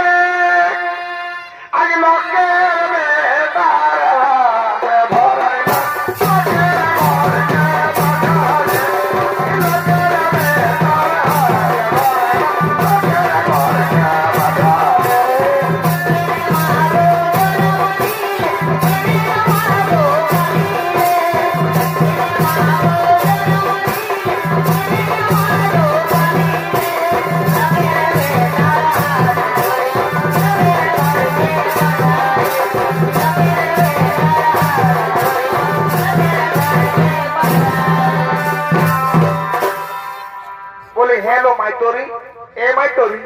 আজ লোকের বেটার ভরাই না, লোকের ঘরকে পাঠালে, লোকের বেটার বলি হ্যালো মাইতরি, এ মাইতরি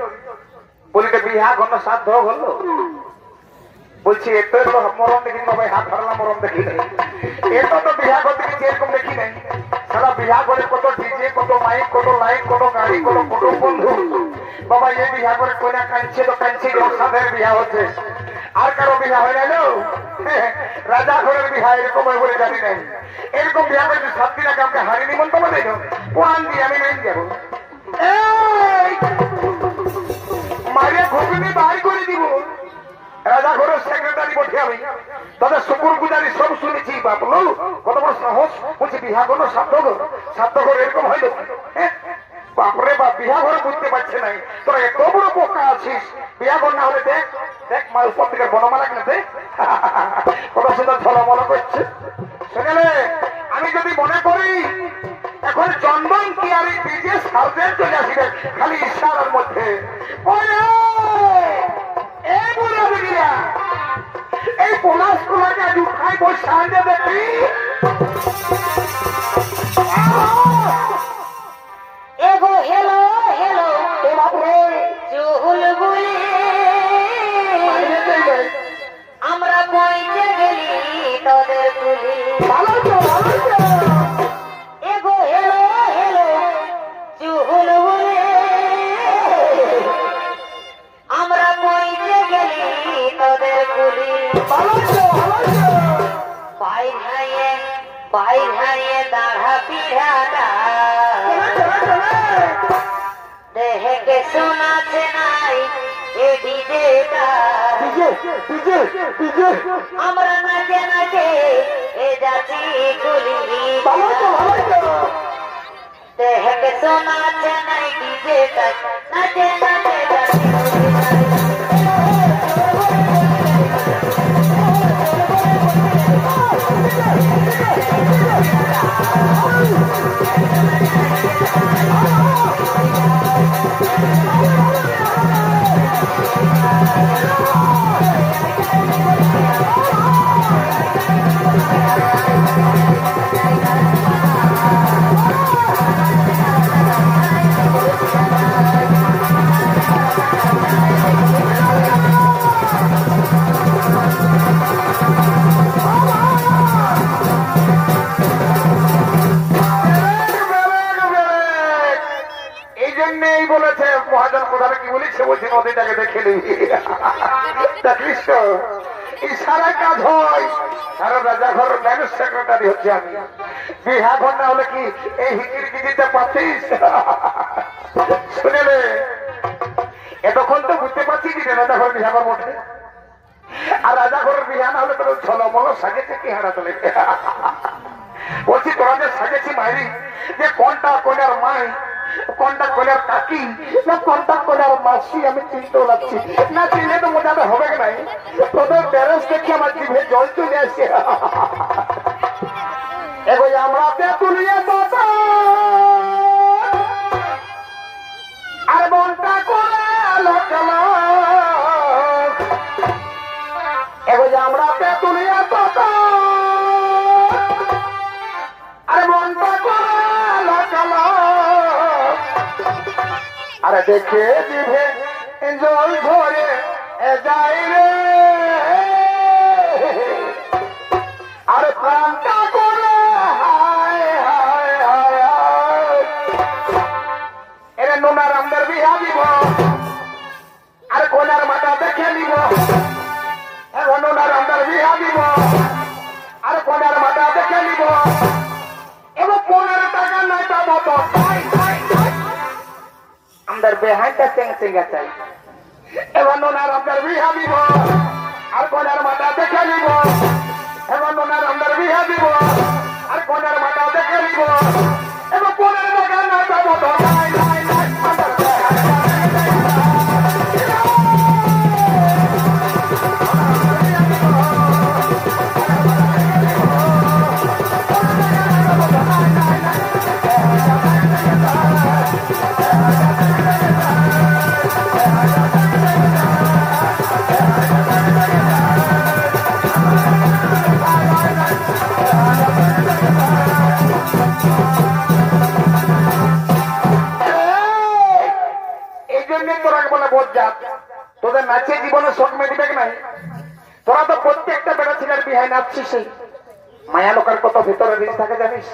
বলি বিহা ঘন সাধ্য হলো। বলছি এত তো মরম দেখি ভাই, হাত ধরলা মরম দেখি নাই, এত তো বিহা ঘর দেখি এরকম দেখি নাই। সারা বিহা ঘরে কত ডিজে, কত মাইক, কত লাইট, কত গাড়ি, কত কুটুম বন্ধু। বাবা এই বিহা করে কইনা কাঁদছে তো কাঁদছে, সাধের বিহা হচ্ছে, আর কারো বিহা হয় না। রাজা ঘরের বিহা এরকম হয় বলে জানি নাই। এরকম বিহা করে 7 দিন আগে আমাকে হারি নিমন্ত্রণ দেয়, কোন দিয়ে আমি নেই যাবো, মারিয়া ঘুগনি বাই করে দিব। রাজা ঘরের সেক্রেটারি বলছি আমি, তাদের শুকুর গুজারি সব শুনেছি। বাপলো কত বড় সাহস, বলছি বিহা ঘর সাধ্য ঘর এরকম হইল। বাপরে বাপ, বিহা ঘরে বুঝতে পারছে নাই তোরা এত বড় পোকা আছিস। বিহা ঘর না হলে দেখ দেখ মা উপর থেকে বনমালা কিনেছে, কত সুন্দর ঝলমল করছে। শুনেলে আমি যদি মনে করি এখন চন্দন তিয়ারি ডিজে সার্জেন্ট চলে আসিবে খালি ইশারার মধ্যে, এই পলাশ গুলাকে আজ উঠাই বসে আনতে দেখি। এগো হেলো হেলো চুলবুলি, আমরা বইতে গেলি তোদের তুলি। এগো হেলো হেলো চুলবুলি, আমরা বইতে গেলি তোদের তুলি। বাইর হাইয়ে দাঁড়া পিড়াটা দেহকে শোনাছে নাই এ ডিজেটা। আমরা নাচে নাচে এ যাচ্ছি গুলি, দেহকে শোনাছে নাই ডিজেটা, নাচে নাচে যাচ্ছি নদীটাকে দেখে নিবি। ইশারা কাজ হয়। সারা রাজা ঘর ম্যানেজ সেক্রেটারি হচ্ছে আমি। বিহা ঘর না হলে কি এই হিকির গিজিতে পাচ্ছিস? শুনে রে, এতক্ষণ তো বুঝতে পারছি কি রাজা ঘর বিহা ঘর বটে। আর রাজা ঘরের বিহা না হলে তোর ঝলমল সাজেছে কি হারা তোলে। বলছি তোরা যে সাজেছি মাইরি, যে কোনটা কোনার মাই, কোনটা কোনার কাকি, না কোনটা কোনার মাসি আমি চিনতেও লাগছি না। চিনলে তো মজাটা হবে নাই। তোদের ব্যারেন্স দেখে আমার জিভে জল চলে আসছে। এগো আমরা তুলিয়ে তো আর মনটা করে লোকাল, এগো আমরা তুলিয়ে তো আর মনটা করে আরে দেখে জিভে জল ধরে যাই রে, আরে প্রাণটা করে হায় হায় হায় হায়। এরে নোনার আমাদের বিহা দিব, আর কোনার মাথা দেখে নিব। এখন নোনার আমাদের বিহা দিব, আর কোনার মাথা দেখে নিব। এবং 15 টাকা নাই পাবো তো আমাদের বেহাইটা চেং চেঙ্গা চাই। এবার নোনার আমাদের বিহা দিব, আর কোনার মাথা দেখে নিব। এবার নোনার আমাদের বিহা দিব, আর কোনার মাথা দেখে নিব। এবং 15 টাকা নাই পাবো তো নাই নাই নাই আমাদের তোদের নাচে জীবনে শখ মেটিবে নাই। তোরা তো প্রত্যেকটা বেড়া ছেলের বিহাই নাচছিস। মায়া লোকের কত ভিতরে রিস থাকে জানিস,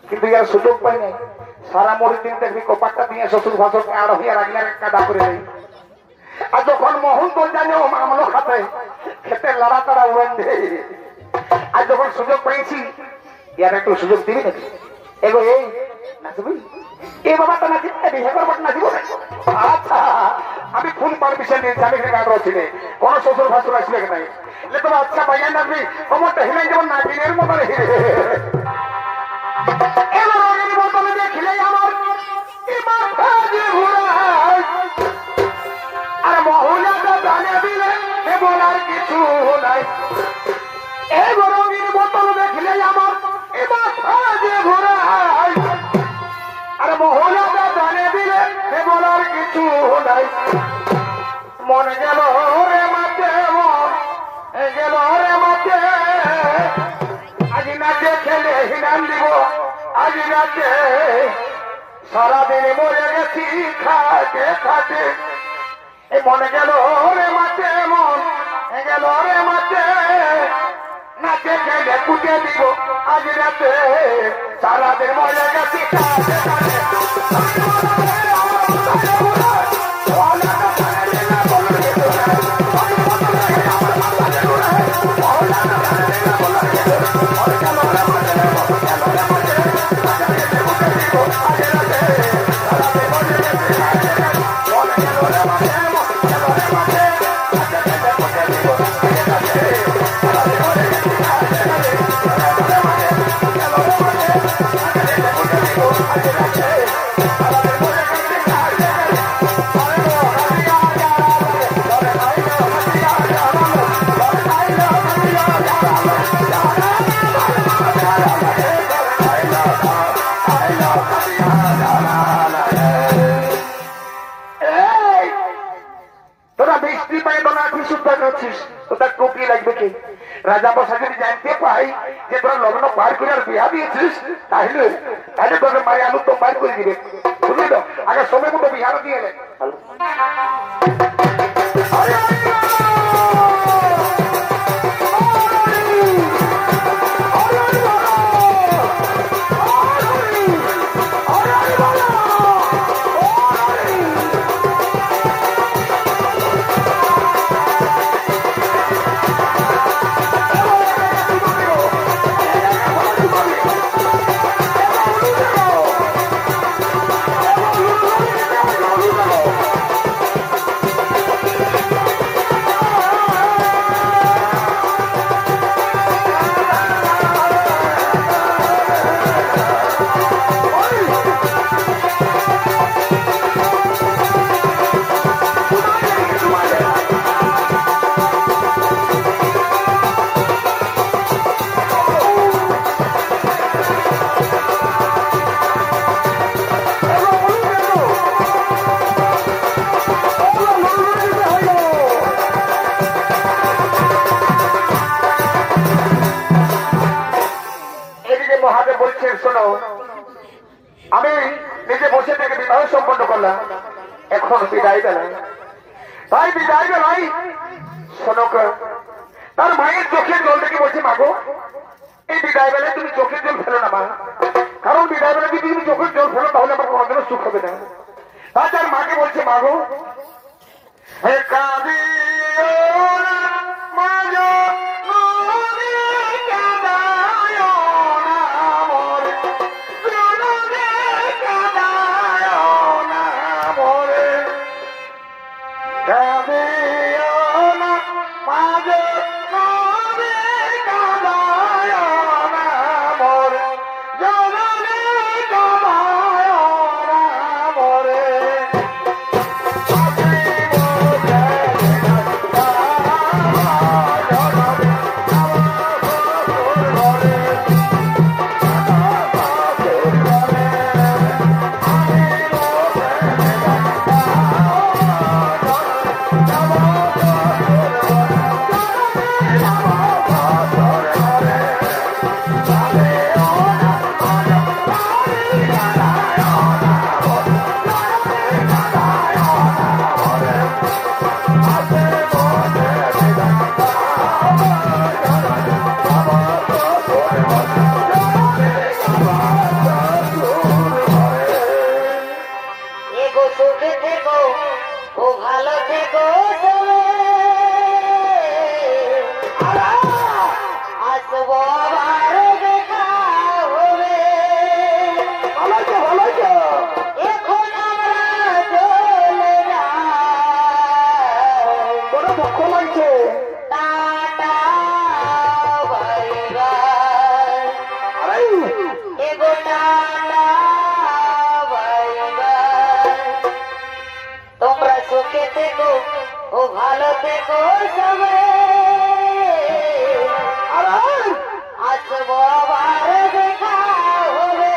কিন্তু ইয়ার সুযোগ পাই নাই। সারা মরি দিন দেখবি কপাটটা দিয়ে শ্বশুর ভাষণকে আড় হইয়া রাগিনার কাদা করে দেয়। আর যখন মোহন তোর জানি ও আমলো খাতে খেতে লড়া তাড়া উড়ান দে। আর যখন সুযোগ পাইছি ইয়ার একটু সুযোগ দিবি নাকি? এগো এই নাচবি, এই বাবা তো নাচি বিহে করবার নাচিব। আচ্ছা আমি ফুল পারমিশন দিয়েছি, আমি গাড়ি ছিলে কোন শ্বশুর ভাসুর আসবে নাই। তো আচ্ছা ভাইয়া নাচবি, কমরটা হিলাই যেমন নাচিনের মতো হিরে। এবার আগের বোতলে দেখিলে আমার আর মহিলাটা জানে দিলে এ বলার কিছু নাই। এবার রঙের বোতল দেখলে আমার এবার যে ঘোরাই, আর মহিলাটা জানে দিলে এ বলার কিছু নাই। মনে গেল রে মাতে, মন গেল রে মাতে, আজ নাচে খেলে হিনান দিব। আজ রাতে সারাদিন মরে গেছি খাতে খাতে। মনে গেল রে মাতে, মন গেল রে মাতে, নাচে খেলে কুটে দিব। আজ রাতে সারাদিন মরে গেছি খাতে খাতে। রাজা বসা যদি জানতে পাই যে তোরা লগ্ন পার করে আর বিয়া দিয়েছিস, তাহলে তাহলে তোদের মায়ের আলু তো পার করে দিবে। বুঝলি তো? আগে সময় মতো বিহারও দিয়ে নেয়। আমি নিজে বসে থেকে বিবাহ সম্পন্ন করলাম, এখন বিদায় বেলায়, তাই বিদায় বেলায় শোনক তার মায়ের চোখের জল দেখে বলছে মাগো এই বিদায় বেলায় তুমি চোখের জল ফেলো না মা, কারণ বিদায় বেলায় যদি তুমি চোখের জল ফেলো তাহলে আমার কোনোদিনও সুখ হবে না। তাই তার মাকে বলছে মাগো হে কাঁদিও না মা গো, মনে কাঁদায়ো না মোরে, জনমে কাঁদায়ো না মোরে, কাঁদিও না মা গো, মনে কাঁদায়ো না মোরে, জনমে কাঁদায়ো না মোরে। এগো সুখে থেকো ও ভালো থেকো তুমি, আসবো আবার দেখা হবে। এখন আমরা চলে যাই, বড় দুঃখ লাগছে। টাটা বাই বাই, এগো টাটা বাই বাই। তোমরা সুখে থেকো ও ভালো থেকো সবে, আসবো আবার দেখা হবে।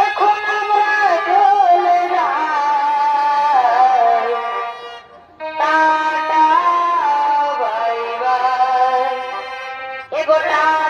এখন আমরা চলে যাই, টাটা বাই বাই, এগো টাটা